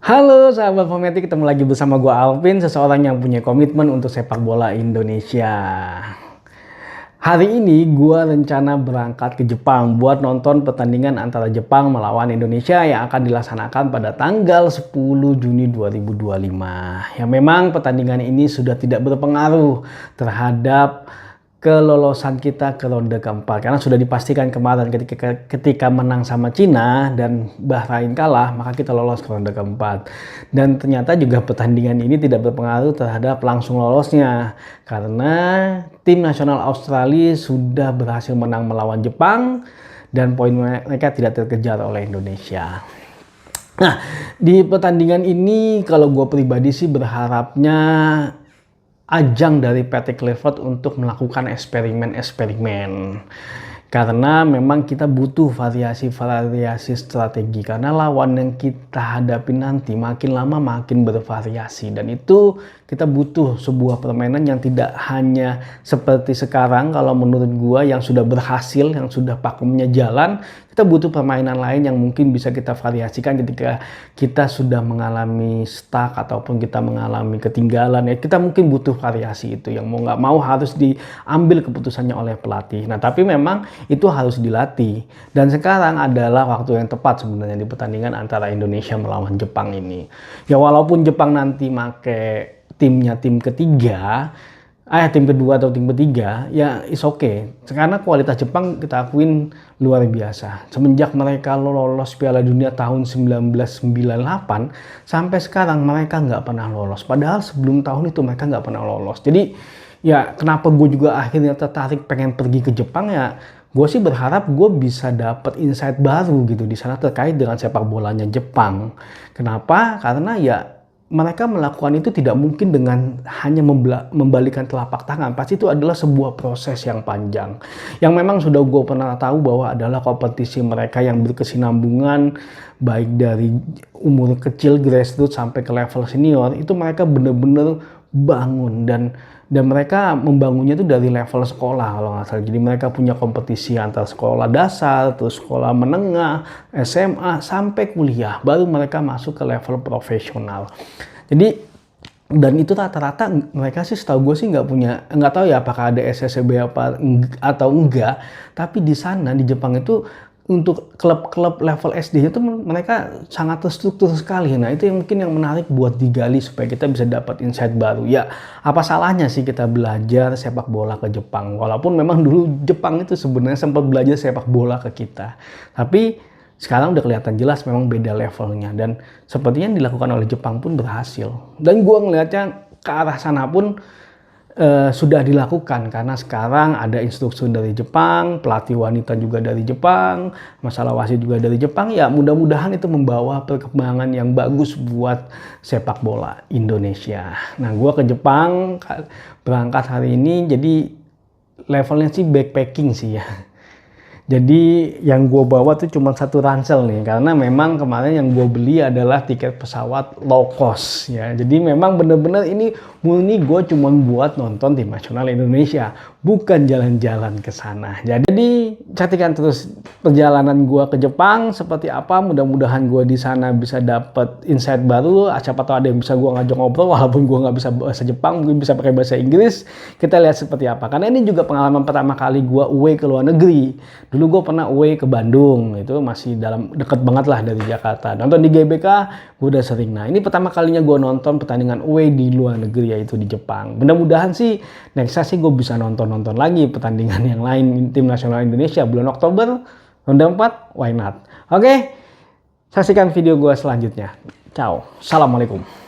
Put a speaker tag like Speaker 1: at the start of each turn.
Speaker 1: Halo sahabat Pometik, ketemu lagi bersama gue Alvin, seseorang yang punya komitmen untuk sepak bola Indonesia. Hari ini gue rencana berangkat ke Jepang buat nonton pertandingan antara Jepang melawan Indonesia yang akan dilaksanakan pada tanggal 10 Juni 2025. Ya memang pertandingan ini sudah tidak berpengaruh terhadap kelolosan kita ke ronde keempat karena sudah dipastikan kemarin ketika menang sama Cina dan Bahrain kalah, maka kita lolos ke ronde keempat. Dan ternyata juga pertandingan ini tidak berpengaruh terhadap langsung lolosnya karena tim nasional Australia sudah berhasil menang melawan Jepang dan poin mereka tidak terkejar oleh Indonesia. Nah, di pertandingan ini kalau gue pribadi sih berharapnya ajang dari PT Clifford untuk melakukan eksperimen-eksperimen. Karena memang kita butuh variasi-variasi strategi. Karena lawan yang kita hadapi nanti makin lama makin bervariasi. Dan itu kita butuh sebuah permainan yang tidak hanya seperti sekarang. Kalau menurut gua yang sudah berhasil, yang sudah pakemnya jalan, kita butuh permainan lain yang mungkin bisa kita variasikan ketika kita sudah mengalami stuck ataupun kita mengalami ketinggalan. Ya kita mungkin butuh variasi itu yang mau nggak mau harus diambil keputusannya oleh pelatih. Nah tapi memang itu harus dilatih. Dan sekarang adalah waktu yang tepat sebenarnya di pertandingan antara Indonesia melawan Jepang ini. Ya walaupun Jepang nanti make timnya tim ketiga, tim kedua atau tim ketiga, ya is okay. Karena kualitas Jepang kita akuin luar biasa. Semenjak mereka lolos Piala Dunia tahun 1998, sampai sekarang mereka nggak pernah lolos. Padahal sebelum tahun itu mereka nggak pernah lolos. Jadi ya kenapa gue juga akhirnya tertarik pengen pergi ke Jepang ya, gue sih berharap gue bisa dapat insight baru gitu di sana terkait dengan sepak bolanya Jepang. Kenapa? Karena ya mereka melakukan itu tidak mungkin dengan hanya membalikan telapak tangan. Pasti itu adalah sebuah proses yang panjang. Yang memang sudah gue pernah tahu bahwa adalah kompetisi mereka yang berkesinambungan baik dari umur kecil grassroots sampai ke level senior. Itu mereka benar-benar bangun dan mereka membangunnya itu dari level sekolah kalau nggak salah. Jadi mereka punya kompetisi antar sekolah dasar, terus sekolah menengah, SMA, sampai kuliah. Baru mereka masuk ke level profesional. Jadi dan itu rata-rata mereka sih setahu gue sih nggak tahu ya apakah ada SSB atau enggak. Tapi di sana di Jepang itu untuk klub-klub level SD itu mereka sangat terstruktur sekali. Nah itu yang mungkin yang menarik buat digali supaya kita bisa dapat insight baru. Ya apa salahnya sih kita belajar sepak bola ke Jepang. Walaupun memang dulu Jepang itu sebenarnya sempat belajar sepak bola ke kita. Tapi sekarang udah kelihatan jelas memang beda levelnya. Dan sepertinya yang dilakukan oleh Jepang pun berhasil. Dan gue ngelihatnya ke arah sana pun sudah dilakukan karena sekarang ada instruksi dari Jepang, pelatih wanita juga dari Jepang, masalah wasit juga dari Jepang. Ya mudah-mudahan itu membawa perkembangan yang bagus buat sepak bola Indonesia. Nah gue ke Jepang berangkat hari ini, jadi levelnya sih backpacking sih ya. Jadi yang gue bawa tuh cuma satu ransel nih, karena memang kemarin yang gue beli adalah tiket pesawat low cost ya. Jadi memang bener-bener ini murni gue cuma buat nonton tim nasional Indonesia, bukan jalan-jalan ke sana. Jadi saksikan terus perjalanan gue ke Jepang seperti apa. Mudah-mudahan gue di sana bisa dapat insight baru. Siapa tahu ada yang bisa gue ngajak ngobrol, walaupun gue nggak bisa bahasa Jepang, mungkin bisa pakai bahasa Inggris. Kita lihat seperti apa. Karena ini juga pengalaman pertama kali gue away ke luar negeri. Dulu gue pernah away ke Bandung, itu masih deket banget lah dari Jakarta. Nonton di GBK, gue udah sering. Nah ini pertama kalinya gue nonton pertandingan away di luar negeri, yaitu di Jepang. Mudah-mudahan sih next sih gue bisa nonton lagi pertandingan yang lain tim nasional Indonesia bulan Oktober, ronde 4, why not? Oke, saksikan video gue selanjutnya. Ciao, assalamualaikum.